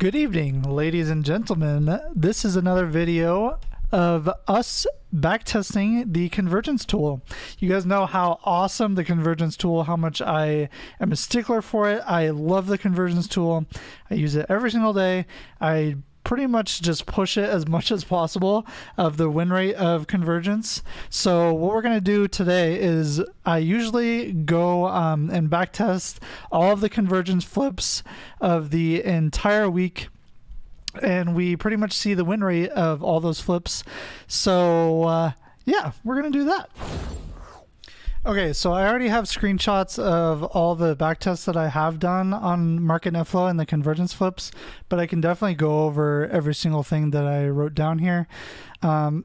Good evening, ladies and gentlemen. This is another video of us backtesting the convergence tool. You guys know how awesome the convergence tool, how much I am a stickler for it. I love the convergence tool. I use it every single day. I pretty much just push it as much as possible of the win rate of convergence. So what we're going to do today is I usually go and backtest all of the convergence flips of the entire week, and we pretty much see the win rate of all those flips. So yeah, we're going to do that. Okay, so I already have screenshots of all the backtests that I have done on market netflow and the convergence flips, but I can definitely go over every single thing that I wrote down here.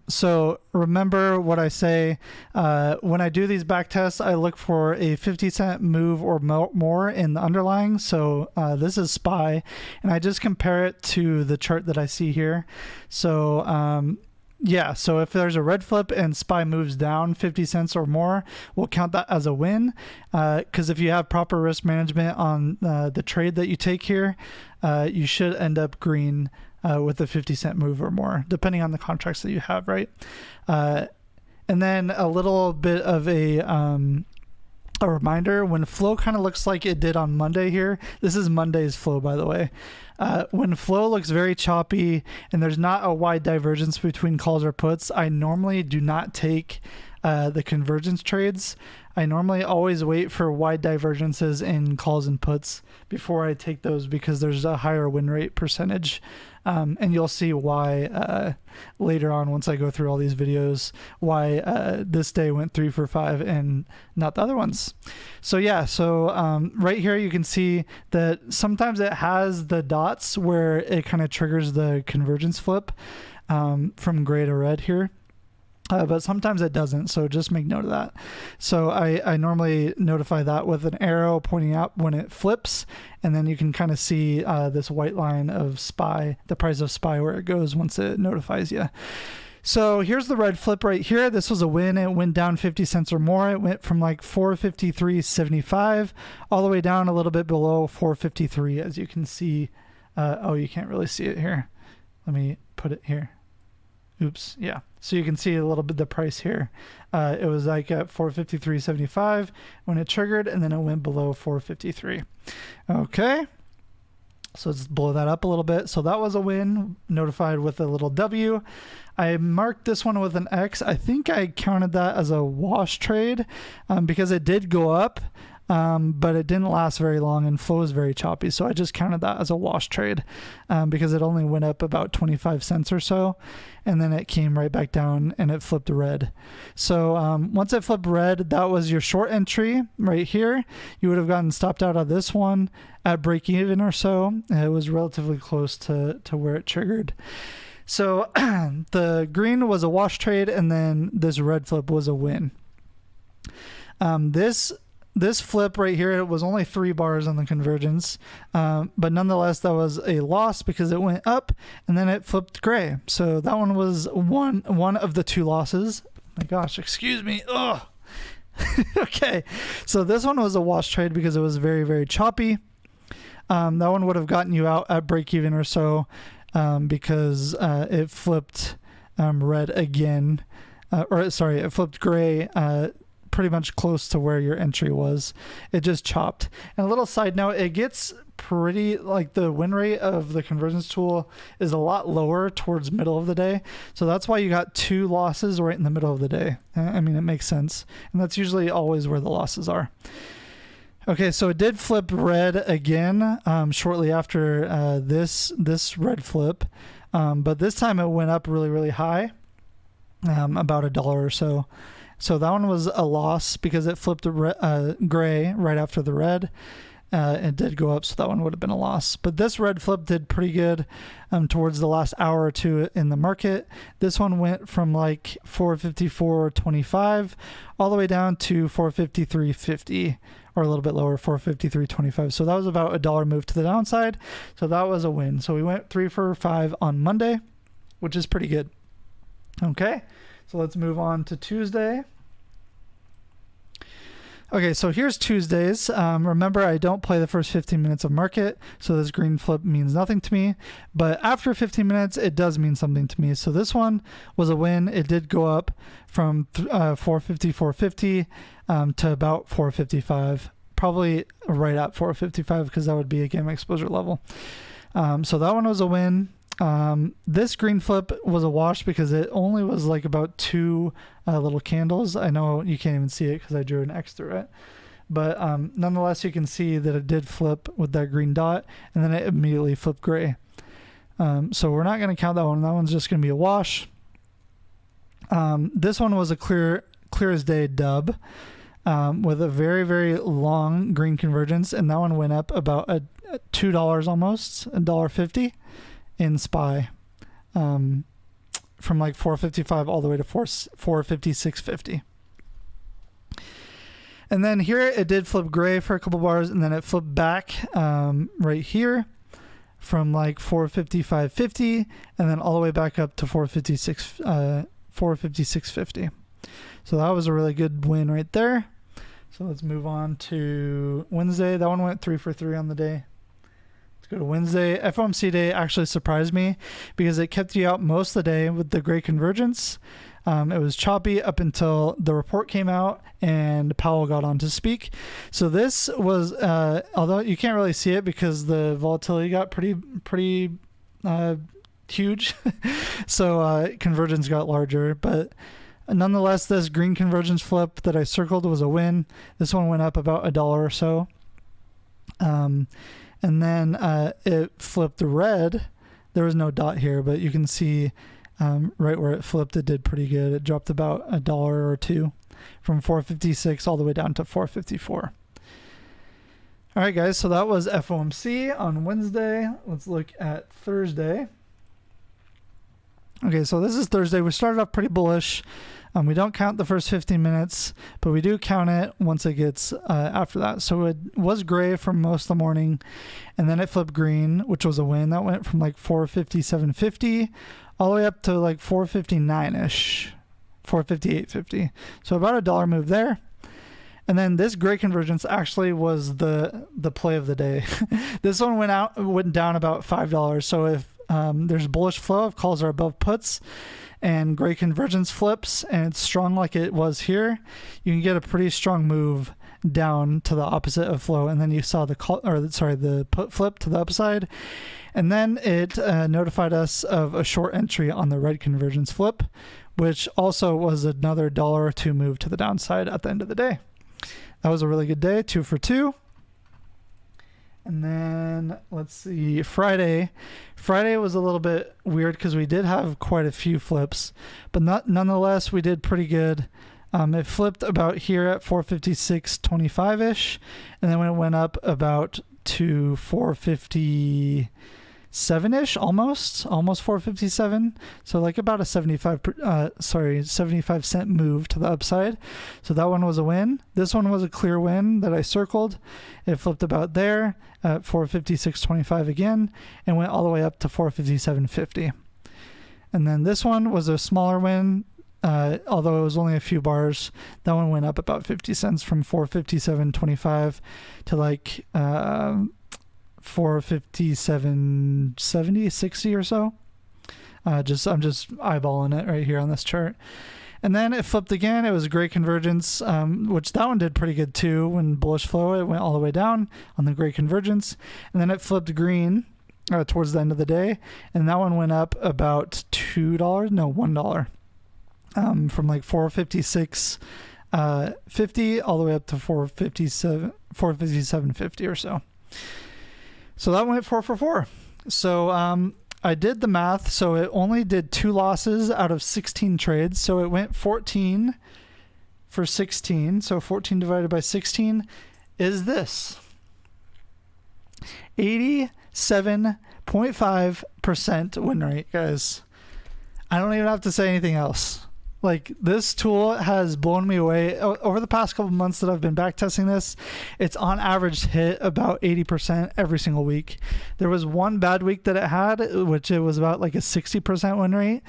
So remember what I say, when I do these backtests, I look for a 50-cent move or more in the underlying. So this is SPY, and I just compare it to the chart that I see here. So yeah, so if there's a red flip and SPY moves down 50 cents or more, we'll count that as a win. Because if you have proper risk management on the trade that you take here, you should end up green with a 50-cent move or more, depending on the contracts that you have, right? And then a little bit of a reminder, when flow kind of looks like it did on Monday here, this is Monday's flow, by the way. When flow looks very choppy and there's not a wide divergence between calls or puts, I normally do not take the convergence trades. I normally always wait for wide divergences in calls and puts before I take those, because there's a higher win rate percentage. And you'll see why later on, once I go through all these videos, why this day went 3 for 5 and not the other ones. So yeah, so right here you can see that sometimes it has the dots where it kind of triggers the convergence flip from gray to red here. But sometimes it doesn't, so just make note of that. So I normally notify that with an arrow pointing out when it flips, and then you can kind of see this white line of SPY, the price of SPY, where it goes once it notifies you. So here's the red flip right here. This was a win. It went down 50 cents or more. It went from like 453.75 all the way down a little bit below 453, as you can see. Oh, you can't really see it here. Let me put it here. Oops, yeah. So you can see a little bit the price here. It was like at 453.75 when it triggered, and then it went below 453. Okay, so let's blow that up a little bit. So that was a win, notified with a little W. I marked this one with an X. I think I counted that as a wash trade because it did go up, but it didn't last very long and flow is very choppy. So I just counted that as a wash trade because it only went up about 25 cents or so. And then it came right back down and it flipped red. So once it flipped red, that was your short entry right here. You would have gotten stopped out of this one at break even or so. It was relatively close to where it triggered. So the green was a wash trade, and then this red flip was a win. This flip right here, it was only 3 bars on the convergence, but nonetheless, that was a loss because it went up and then it flipped gray. So that one was one of the 2 losses. Oh my gosh, excuse me. Ugh. Okay, so this one was a wash trade because it was very, very choppy. That one would have gotten you out at break even or so because it flipped red again, or sorry, it flipped gray pretty much close to where your entry was. It just chopped. And a little side note, it gets pretty, like, the win rate of the convergence tool is a lot lower towards middle of the day. So that's why you got 2 losses right in the middle of the day. I mean, it makes sense. And that's usually always where the losses are. Okay, so it did flip red again shortly after this red flip. But this time it went up really, really high, about $1 or so. So that one was a loss because it flipped gray right after the red. It did go up, so that one would have been a loss. But this red flip did pretty good towards the last hour or two in the market. This one went from like 454.25 all the way down to 453.50, or a little bit lower, 453.25. So that was about a $1 move to the downside. So that was a win. So we went 3 for 5 on Monday, which is pretty good. Okay. So let's move on to Tuesday. Okay, so here's Tuesdays. Remember, I don't play the first 15 minutes of market, so this green flip means nothing to me. But after 15 minutes, it does mean something to me. So this one was a win. It did go up from 450, 450 to about 455. Probably right at 455 because that would be a gamma exposure level. So that one was a win. This green flip was a wash because it only was like about two little candles. I know you can't even see it because I drew an X through it, but nonetheless you can see that it did flip with that green dot, and then it immediately flipped gray. So we're not going to count that one. That one's just going to be a wash. This one was a clear as day dub with a very, very long green convergence, and that one went up about $2 almost, $1.50 in SPY, from like 455 all the way to 456.50. And then here it did flip gray for a couple bars, and then it flipped back right here from like 455.50 and then all the way back up to 456.50. So that was a really good win right there. So let's move on to Wednesday. That one went 3 for 3 on the day. Let's go to Wednesday. FOMC day actually surprised me because it kept you out most of the day with the gray convergence. It was choppy up until the report came out and Powell got on to speak. So this was, although you can't really see it because the volatility got pretty huge. So convergence got larger, but nonetheless, this green convergence flip that I circled was a win. This one went up about $1 or so. And then it flipped red. There was no dot here, but you can see right where it flipped, it did pretty good. It dropped about $1 or $2 from 456 all the way down to 454. All right, guys, so that was FOMC on Wednesday. Let's look at Thursday. Okay, so this is Thursday. We started off pretty bullish. We don't count the first 15 minutes, but we do count it once it gets after that. So it was gray for most of the morning, and then it flipped green, which was a win. That went from like 457.50 all the way up to like 459-ish, 458.50. So about $1 move there. And then this gray convergence actually was the play of the day. This one went down about $5. So if there's bullish flow, if calls are above puts and gray convergence flips and it's strong like it was here, you can get a pretty strong move down to the opposite of flow. And then you saw the put flip to the upside, and then it notified us of a short entry on the red convergence flip, which also was another $1 or $2 move to the downside at the end of the day. That was a really good day, 2 for 2. And then let's see, Friday was a little bit weird because we did have quite a few flips, but nonetheless we did pretty good. It flipped about here at 456.25-ish, and then it went up about to 457-ish, almost 457. So like about a 75 cent move to the upside. So that one was a win. This one was a clear win that I circled. It flipped about there at 456.25 again and went all the way up to 457.50. And then this one was a smaller win. Although it was only a few bars, that one went up about 50 cents from 457.25 to like 457.70, 60 or so. I'm just eyeballing it right here on this chart. And then it flipped again. It was a great convergence, which that one did pretty good too. When bullish flow, it went all the way down on the great convergence. And then it flipped green towards the end of the day. And that one went up about $1. From like 456.50 all the way up to 457.50 or so. So that went 4 for 4. So I did the math. So it only did 2 losses out of 16 trades. So it went 14 for 16. So 14 divided by 16 is this: 87.5% win rate, guys. I don't even have to say anything else. Like, this tool has blown me away. Over the past couple months that I've been backtesting this, it's on average hit about 80% every single week. There was one bad week that it had, which it was about like a 60% win rate.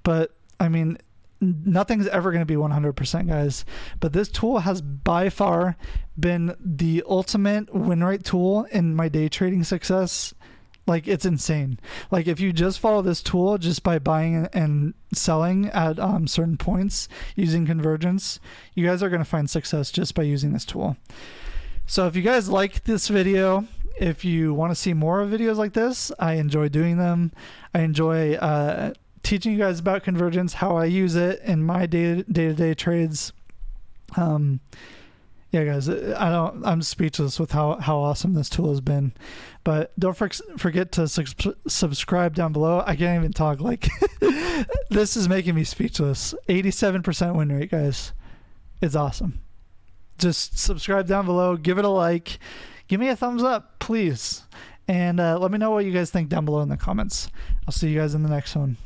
But I mean, nothing's ever going to be 100%, guys, but this tool has by far been the ultimate win rate tool in my day trading success. Like, it's insane. Like, if you just follow this tool just by buying and selling at certain points using convergence, you guys are going to find success just by using this tool. So if you guys like this video, if you want to see more of videos like this, I enjoy doing them. I enjoy teaching you guys about convergence, how I use it in my day-to-day trades. Yeah, guys, I'm speechless with how awesome this tool has been. But don't forget to subscribe down below. I can't even talk. Like, this is making me speechless. 87% win rate, guys. It's awesome. Just subscribe down below. Give it a like. Give me a thumbs up, please. And let me know what you guys think down below in the comments. I'll see you guys in the next one.